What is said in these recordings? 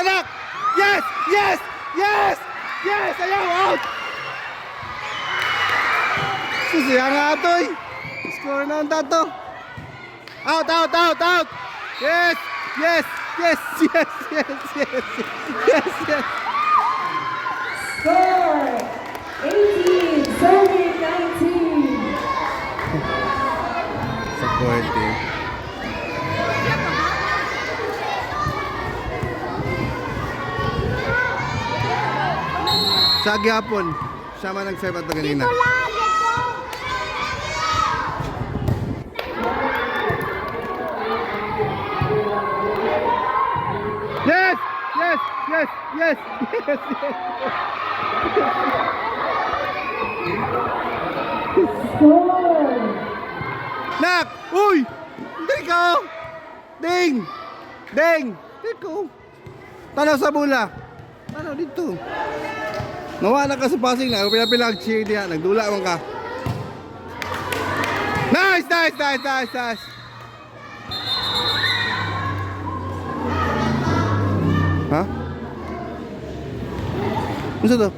anak! Yes! Yes! Yes! Yes! Ayaw! Out! Susiya nga atoy! Score na ang tato! Out! Out! Out! Out! Yes! Yes! Yes! Yes! Yes! Yes! Yes! Yes! Score 18, serving 19. Sa puwede. Sa agyapon, siya man nag-serve ato kanina. Yes! Yes! Yes! Yes! Yes! Yes! Score Nak! Uy! Hindi ka! Ding! Ding! Hindi ko! Tanaw sa bula! Tanaw dito! Nawala ka sa passing na. Pinapilag-cheer diya. Nagdula man ka. Nice! Nice! Nice! Nice! Nice! Ha? Ano sa to?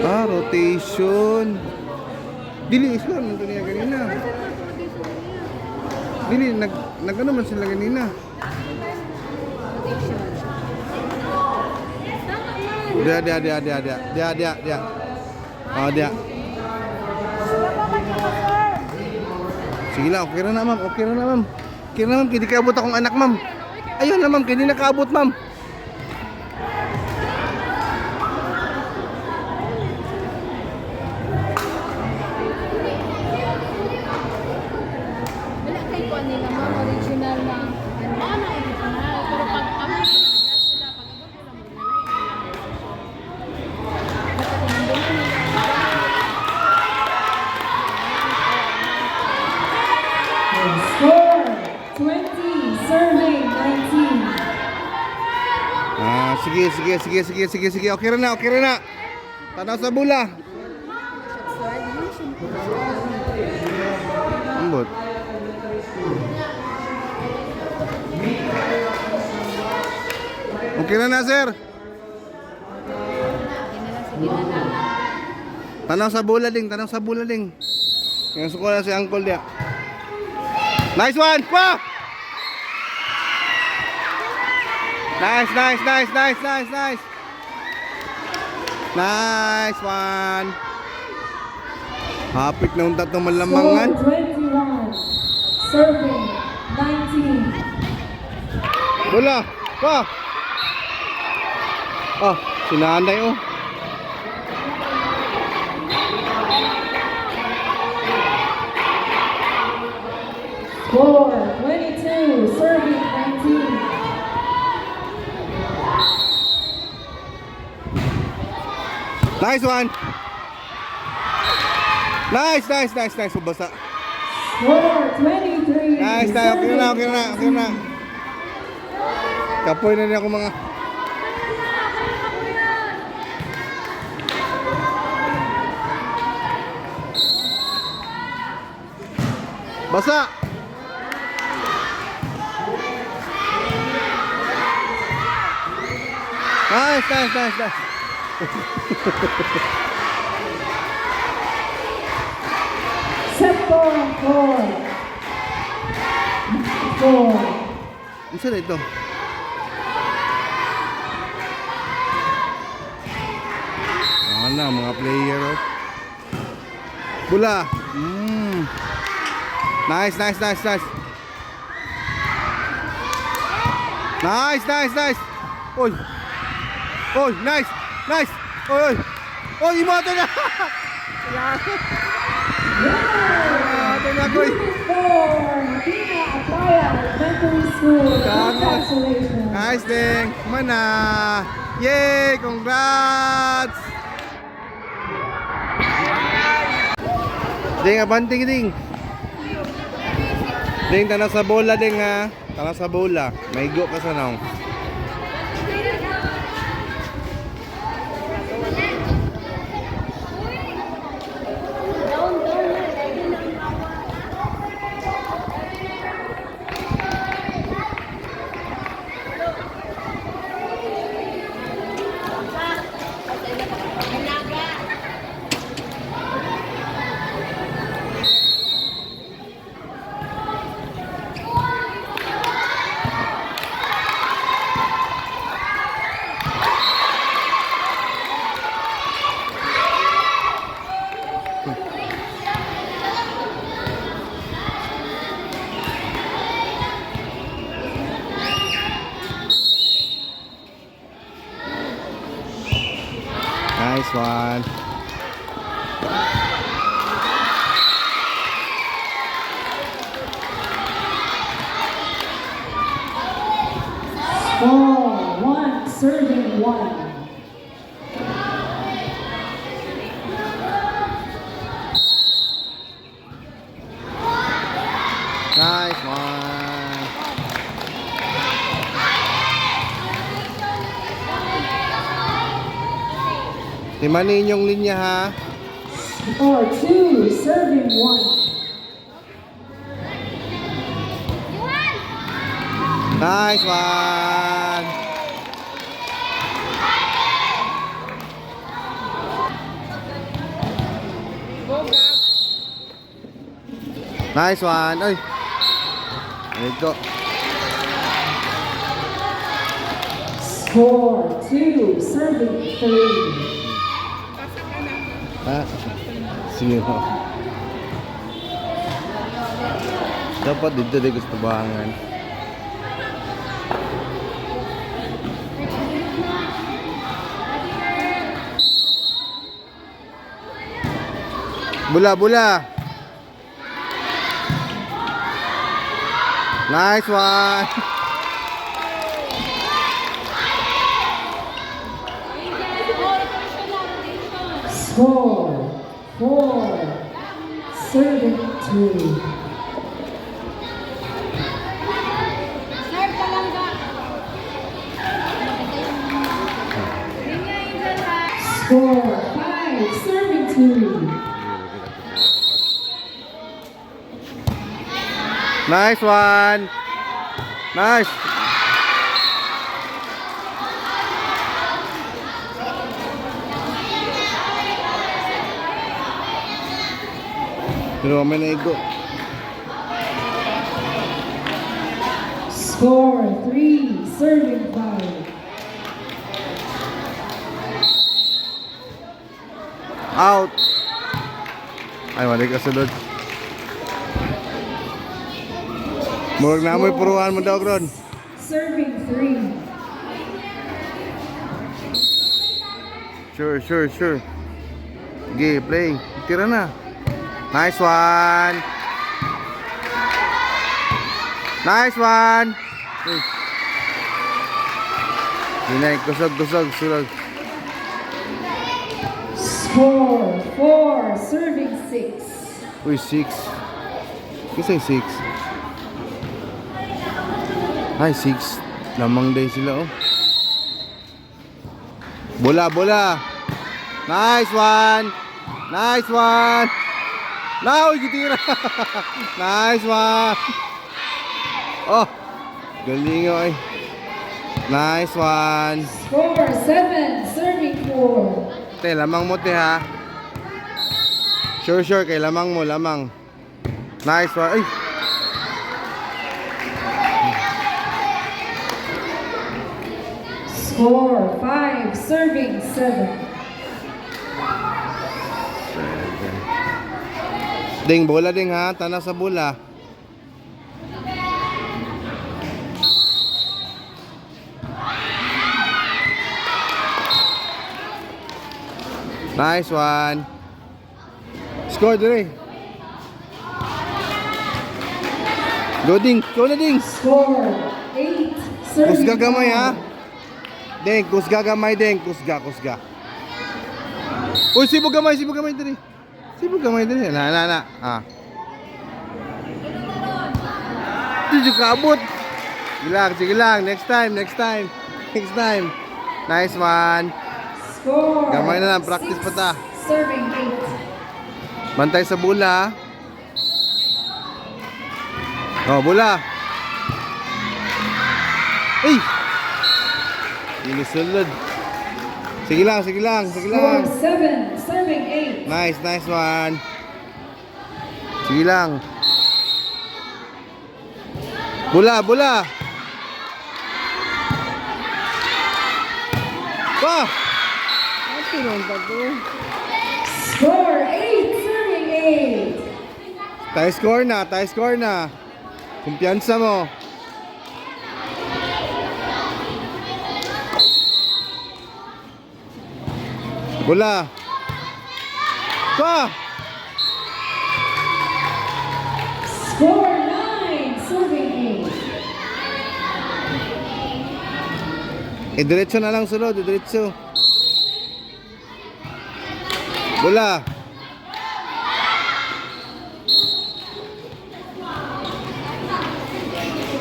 Ah, rotation. Dili, islam ito niya ganina. Dili, nag-ano man sila ganina. Dia. Oh, dia. Sige lang, okay na ma'am. Okay na ma'am. Okay na ma'am, hindi kaabot akong anak ma'am. Ayun na ma'am, hindi nakaabot ma'am. Wala kay ko ani nga mga original na ano original pero pag abot sila pag abot nila Score 20, serving 19. Ah, sige. Okay na. Tanaw sa bula. Ambot. Okay na sir. Tanaw sa bula ding. Yung suko na si uncle dia. Nice one! Pa! Nice. Nice one. Hapit na untat ng malamangan. Score 21, serving 19. Bola. Pa! Ah, sinanay oh. Score 22, serving 19. Nice one. Nice. Basta. Score 23. Nice. Okay na. Kapoy na rin ako mga. Basa. Nice. Set for 4. Isa na ito. Mga player oh. Bula. Nice. Oy, nice. Oy, imato na. Pina Apaya Elementary School. Congratulations. Nice ding. Mana. Yay, congrats. Ding, abanting ding. Ding, tanah sa bola ding ha. Tanah sa bola. May go ka sa naong. Nice one. Score 1, serving 1. Nice one. Timanin yung linya ha. Score 2, serving 1. Nice one. Nice one. Ay. There you go. Score 2, serving 3. Ha? Sige mo. Dapat dito din gusto bangan. Bola, bola. Nice one. Score 4, serving 2. Serve ka lang ba? Linya Angel ha. Score 5, serving 2. Nice one. Nice. Pero may naigo. Score 3, serving 5. Out. Ay, wala ka sunod. Murag na amoy puruan mo daw, Gron. Serving 3. Sure. Sige, play. Tira na. Nice one. Nice one. Hinay, kusog, sulog. Score 4, serving 6. Uy, 6. Kisay 6. Ay, 6. Lamang day sila, oh. Bola. Nice one. Now, gitira. Nice one. Oh, galing oh, ay. Nice one. Score 7, serving 4. Te, lamang mo te ha. Sure, kay lamang mo. Nice one. Ay. Score 5, serving 7. Ding, bola ding ha. Tana sa bola. Nice one. Score dire. Go ding. Go na ding. Score 8, serving Kusga gamay ha. 5. Ding, kusga gamay ding. Kusga. Uy, sibog gamay dire. Na. Ah. Hindi ka abot. Sige lang. Next time. Nice one. Score Gamay na lang, practice 6, pa ta. Serving 8. Bantay sa bola. Oh, bola. Ay! Inisulod. Sige lang. Score 7, serving 8. Nice one. Sige lang. Bola. Wah! Ito lang tato. Score 8, serving 8. Tie score na. Kumpiyansa mo. Bola. Pa! Score 9, serving 8. Diretso na lang sunod, diretso. Bola.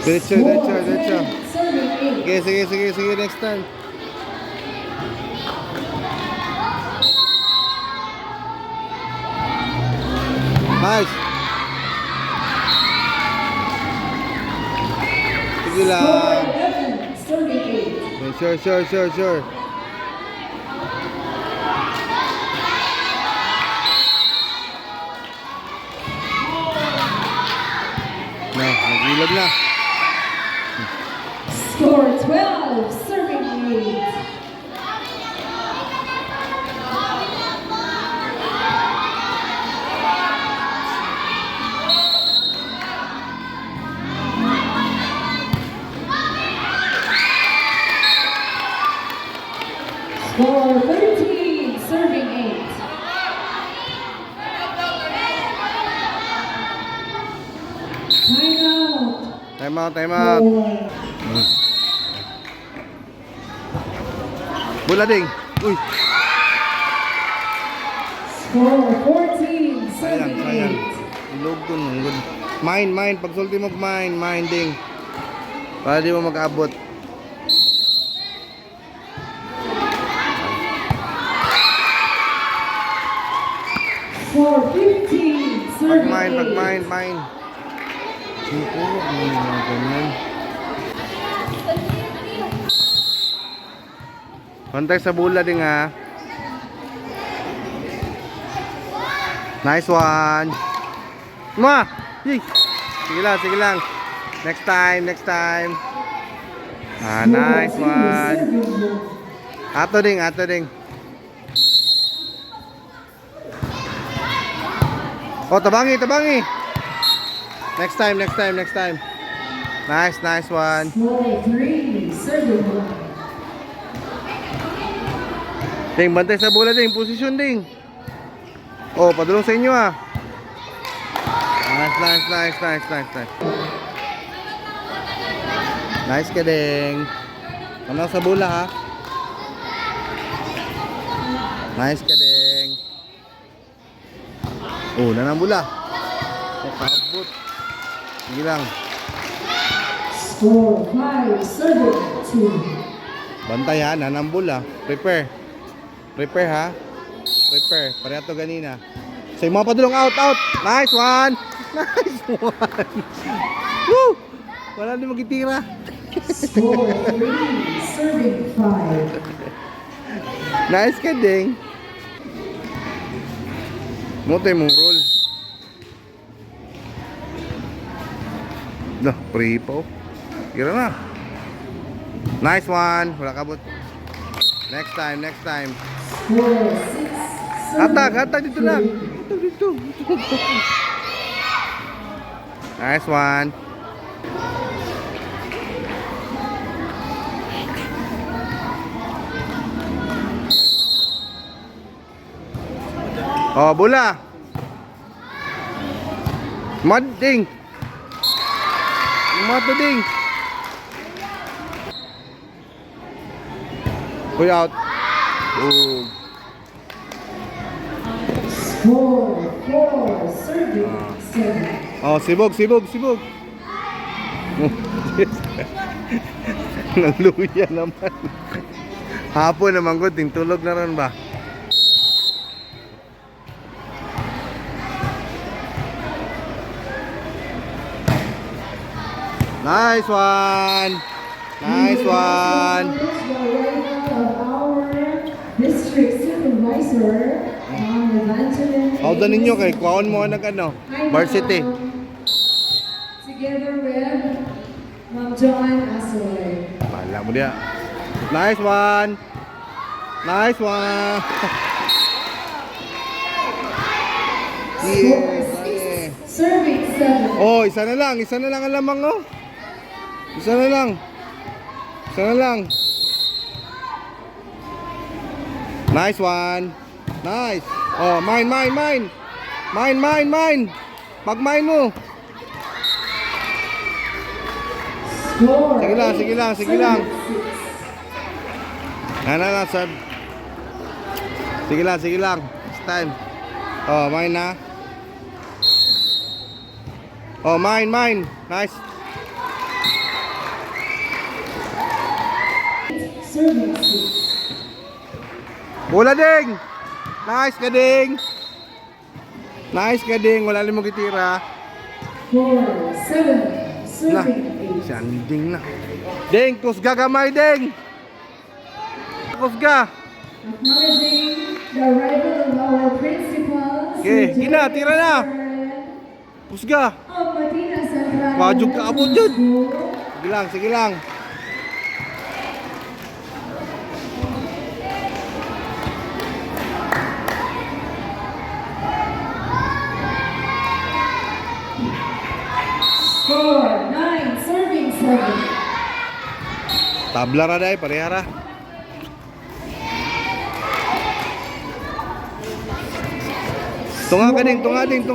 Diretso, diretso, diretso. Serving 8. Sige, sige, sige, sige, next time. Nice. Sige Score lang. 11, serving 8. Sure, sure, sure, sure. Na, nagilad na. Score 12, serving 8. Score 13, serving 8. Timeout. Time out, time out. Bola ding. Uy, Score 14, sayang, serving sayang. 8. Ilog to nung good. Mine. Pag sulti mo mine ding. Para di mo mag-abot. Score 15, serving 8. Pag mine. Siko, ano yung mga ganyan. Kontay sa bola ding ha. Nice one. Ma! Yay! Sige lang. Next time. Ah, nice one. Ato ding. Oh, tabangi. Next time. Nice one. Score 3, serving 1. Ding, bantay sa bola ding, posisyon ding. Oh, padulong sa inyo ah. Nice. Nice ka ding. Ano sa bola ha? Nice ka ding. Oh, nanang bola. Oh, kabot. Sige lang. Score 5, serving 2. Bantay ha, nanang bola. Prepare ha. Pareha to ganina. Say mga padulong out. Nice one. Woo! Wala din magitira. Score 3, serving 5. Nice ka ding. Motoy mong roll. Dah, free pa oh. Kira na. Nice one. Wala kabot. Next time. Score 6, Hatag dito lang. Dito. Nice one. Oh, bola. Mading. Matading. Pull out. Oh. Score 4, serving 7. Oh, sibog. Naluya naman. Hapon naman ko, tulog na rin ba? Nice one. District Supervisor, Evangeline. Hawda ninyo kay kuwaon mo nag ano, varsity. Together with Ma'am John Asoy. Wala mo dia. Nice one. Score Yes. 6, serving 7. Oh, isa na lang ang lamang oh. Isa na lang. Nice one. Nice. Oh, mine. Mine. Pag mine mo. Score. Sige lang. Ano, sir. Sige lang. It's time. Oh, mine na. Oh, mine. Nice. Serving 6. Bola ding. Nice ka ding. Wala rin mo kitira. 4-7. Na. Serving 8. Sanding na. Ding, kusga gamay ding. Kusga. Acknowledging the arrival of our principal. Okay, gina, tira na. Kusga. Matina Central. Wajog ka abot dyan. Sige lang. Score 9. Serving 7. Tabla ra day, parehara. Tunga ka ding. 9.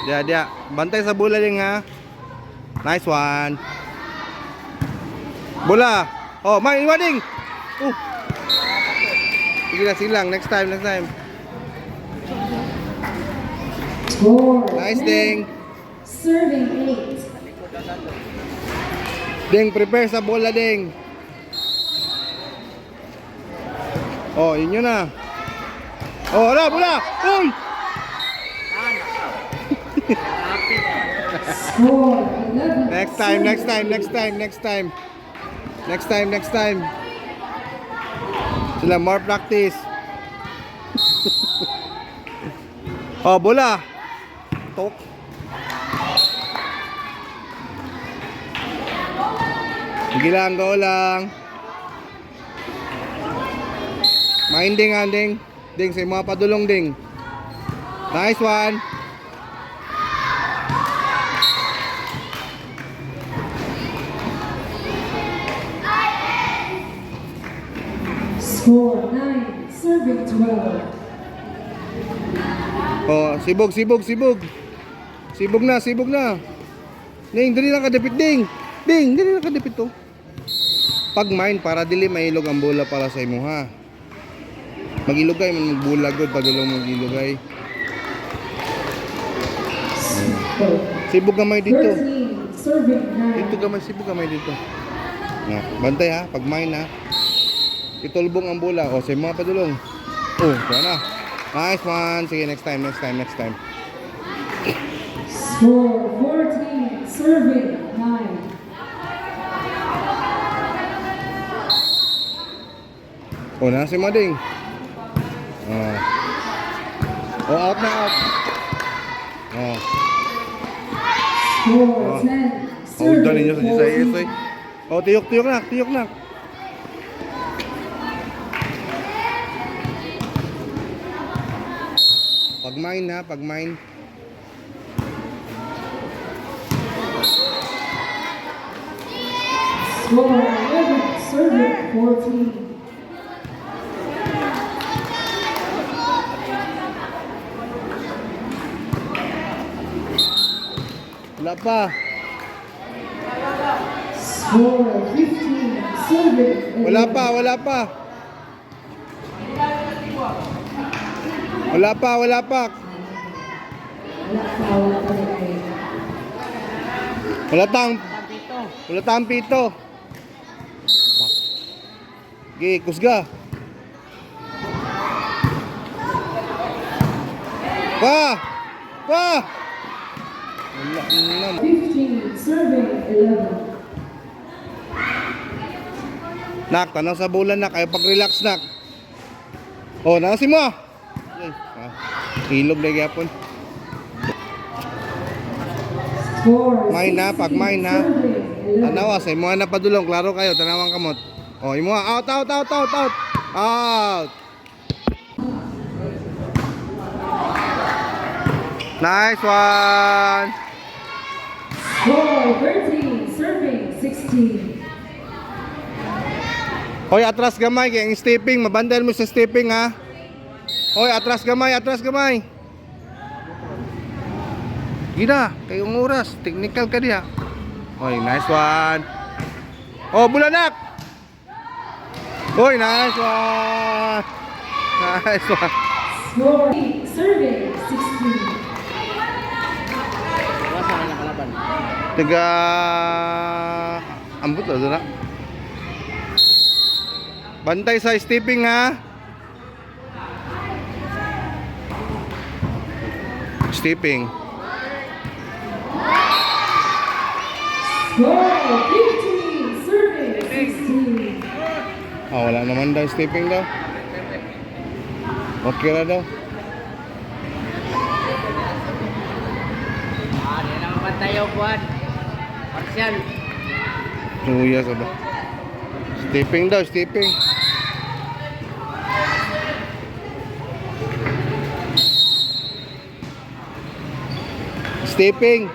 Dia. Bantay sa bola ding ha. Nice one. Bola. Oh, main wading. Sige lang. Next time. Score. Nice ding. Serving 8. Ding, prepare sa bola ding. Oh, yun na. Oh, bola. Uy! Score 11. Next time. Sila more practice. Oh, bola. Tok. Sige lang, go lang. Main ding, anding. Ding, sa mga padulong ding. Nice one. Score 9. Serving 12. Oh, sibog. Sibog na. Ding, dili lang kadipit ding. Ding, dili lang kadipit to. Pag mine para dili mailog ang bola para sa imo ha. Magilugay man magbulag gud padulong magilugay. Sibog gamay dito. 13. Serving 9. Sibog gamay dito. Na, bantay ha, pag mine ha. Itulbong ang bola o sa mga padulong. Oh, kaya na. Nice one. Sige, next time. Score 14. Serving 9. Oh, nasa si Mading. Oh, out. Oh. Score 10. Hold on ninyo Serving sa 14. isa. Oh, tiyok na. Pag mine. Score 11. Serving 14. Wala pa. Score 15. Serving 11. Wala pa. Wala tang pito. Okay, kusga. Pa. Wala na. 15. Serving 11. Nak, tanong sa bulan nak, ayaw pag-relax nak. Oh, nasi mo. Ilog na gyapon. Score Mine na, pag mine na. serving 11. Tanawa, sa imo na padulong, klaro kayo, tanawang kamot. Oh, imo out. Nice one. Score 13. Serving 16. Hoy, atras gamay kay ang stepping, mabandayan mo sa stepping ha. Hoy, atras gamay, atras gamay. Gina, kay ang oras, technical ka diha. Hoy, nice one. Oh, bulanak. Hoy, nice one. Nice one. Score serving 16. Tiga ambot na na. Bantay sa stepping ha. Stepping. Score 15 serving 16. Ah, wala naman daw stepping daw. Okay na daw. Di na mapantayo buwan. Partial. Tuya sa ba? Stepping daw, stepping. Stepping.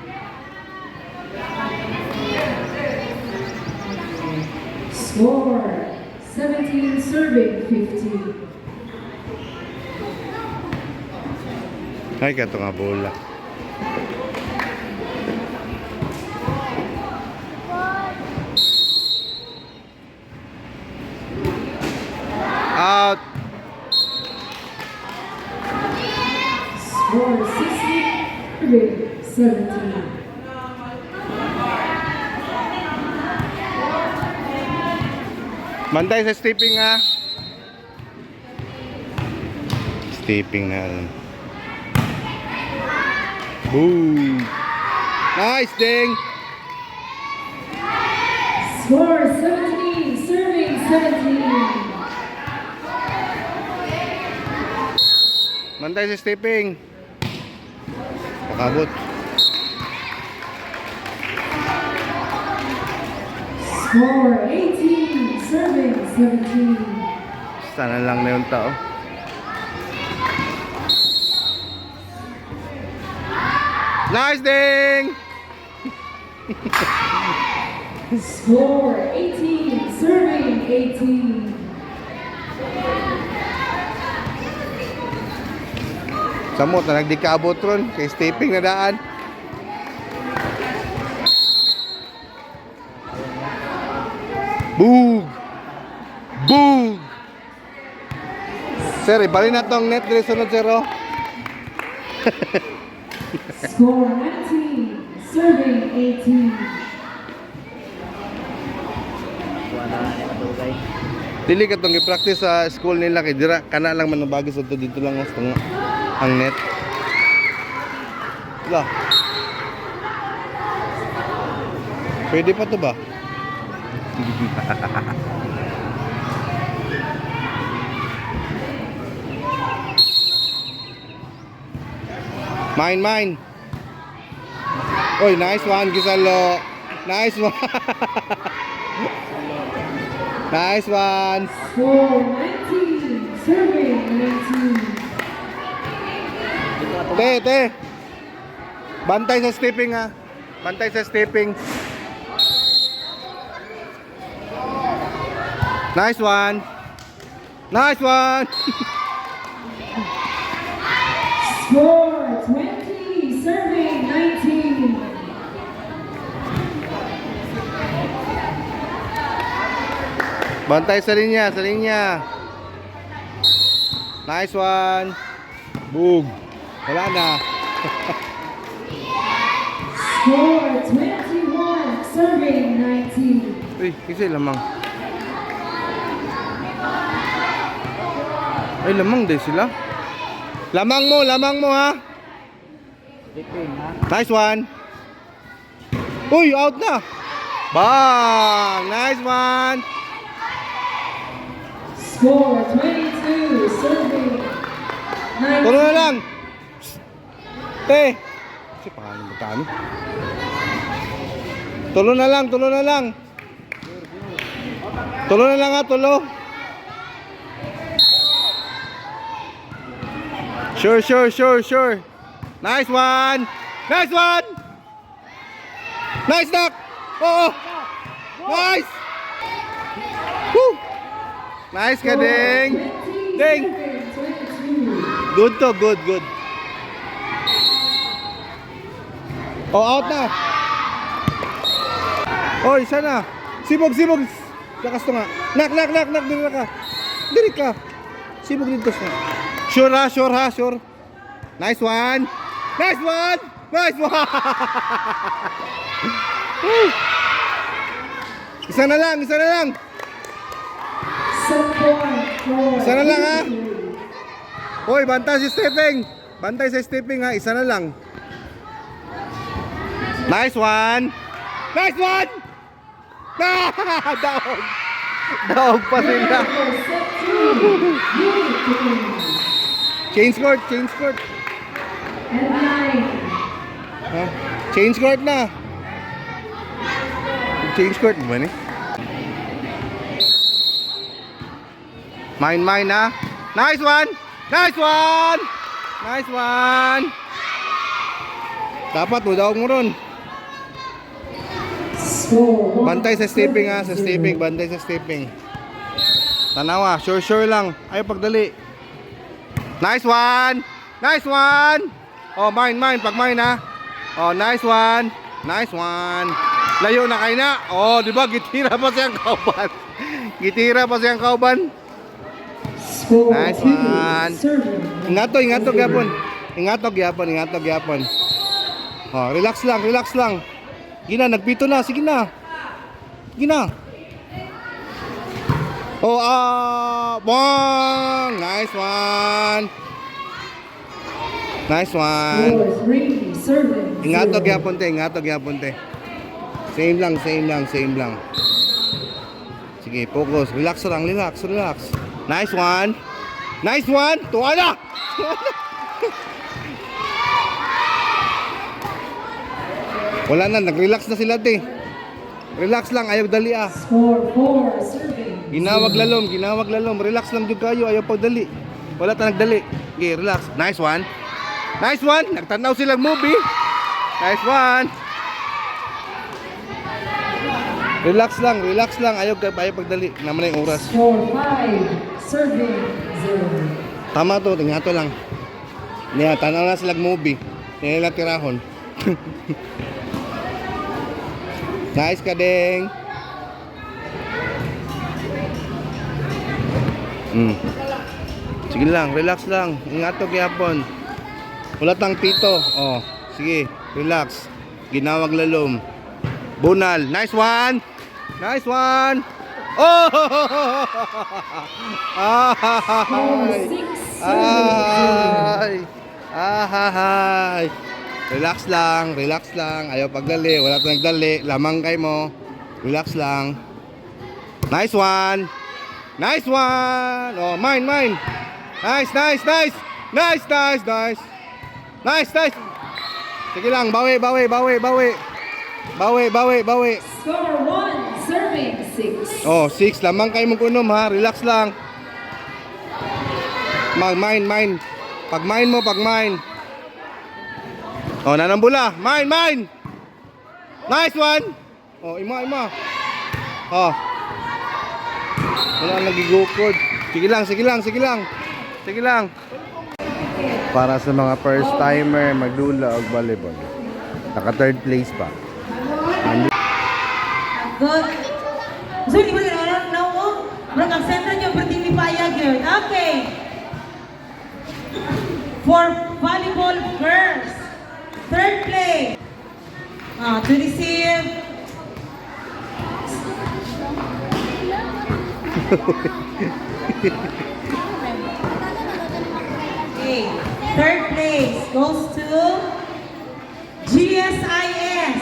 Score 17 serving 15. Ay, kato nga bola. Out. Score 16 serving 17. Bantay sa stepping ha. Stepping na rin. Boom. Nice ding. Score 17 serving 17. Bantay sa stepping. Pakabot. Score 18 serving 17. Sana lang na yung tao. Nice ding. Score 18 serving 18. Samot na nagdikabot ron kay stepping na daan. Boog! Boog! Sir, ibalik na tong net dire sunod sir oh. Score 19 serving 18. Buwan na ni matugay. Dili ka tong i-practice sa school nila kay dira kana lang man nabagi sa to dito lang ang net. Lah. Pwede pa to ba? Mine. Oy, nice one, Gisalo. Nice one. Nice one. Score 19 serving 19. Te. Bantay sa stepping ha. Bantay sa stepping. Nice one. Nice one. Score 20 serving 19. Bantay sa linya, Nice one. Boog. Wala na. Score 21 serving 19. Uy, kasi lamang. Ay, lamang din sila. Lamang mo ha. Dipin ha. Nice one. Uy, out na. Bang! Nice one. Score 22 serving 19. Tulo na lang. Te. Kasi pangalan mo kami. Tulo na lang. Tulo na lang ha, tulo. Sure. Nice one. Nice knock. Oh. Nice. Woo. Nice ka, Ding. 20, Ding. 22. Good to, good, good. Oh, out na. Oy, sana. Sibog, sibog. Lakas to nga. Nak. Diri ka. Diri ka. Sibog dito sa. Sure ha, sure. Nice one. Nice one. Woo. Isa na lang. Set point for Isa na lang, ha? Italy. Hoy, bantay si Stepping. Bantay sa stepping ha, isa na lang. Nice one. Daog pa sila. For set 2, Italy. Change court. And 9. Ha? Change court na. Change court ba ni? Mine ha. Nice one. Dapat mo daog mo ron. Score 1. Bantay sa stepping ha, bantay sa stepping. Tanawa, sure lang. Ayaw pagdali. Nice one. Oh, mine, pag mine ha. Oh, nice one. Layo na kayo na. Oh, di ba gitira pa siyang kauban. Score Nice 2. one. Serving. Ingato gyapon. Oh, relax lang. Gina, nagpito na. Sige na. Oh, bong. Nice one. Score 3. Serving. Ingato 0. gyapon te. Same lang. Sige, focus. Relax. Nice one. Tuwa na. Wala na, nag-relax na sila te. Relax lang, ayaw dali ah. Score 4. Serving. Ginawag lalom. Relax lang jud kayo, ayaw pagdali. Wala ta nagdali. Okay, relax. Nice one. Nagtanaw silang movie. Nice one. Relax lang. Ayaw pagdali. Naman na yung oras. Score 5. Serving. 0. Tama to, tingnan to lang. Niya, tanaw na silang movie. Nila tirahon. Nice ka, Ding. Sige lang, relax lang. Ingato gyapon. Wala tang pito. Oh, sige, relax. Ginawag lalom. Bunal. Nice one. Oh! Score 6. Serving. Ay. Relax lang. Ayaw pagdali. Wala tang nagdali. Lamang kay mo. Relax lang. Nice one. Oh, mine. Nice. Sige lang, bawi. Score 1. Serving. 6. Oh, 6. Lamang kayo mong kunom ha. Relax lang. Mine. Pag mine. Oh, nanambula. Mine. Nice one. Oh, ima. Oh. Wala nagigukod. Sige lang. Para sa mga first timer magdula og volleyball. Naka third place pa. Good. So, di ba gano'n? No, bro, ang center nyo, berarti ni Paya girl. Okay. For volleyball girls, third place. To receive. Okay. Third place goes to GSIS.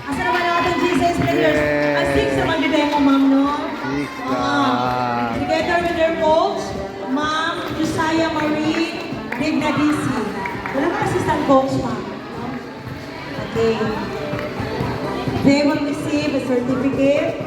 Asa naman ang ating GSIS players? Yes. Ang 6 naman din mo, ma'am, no? 6 lang. Together with their coach, Ma'am Josiah Marie Dignadisi. Wala ka assistant coach, ma'am. Okay. They will receive a certificate.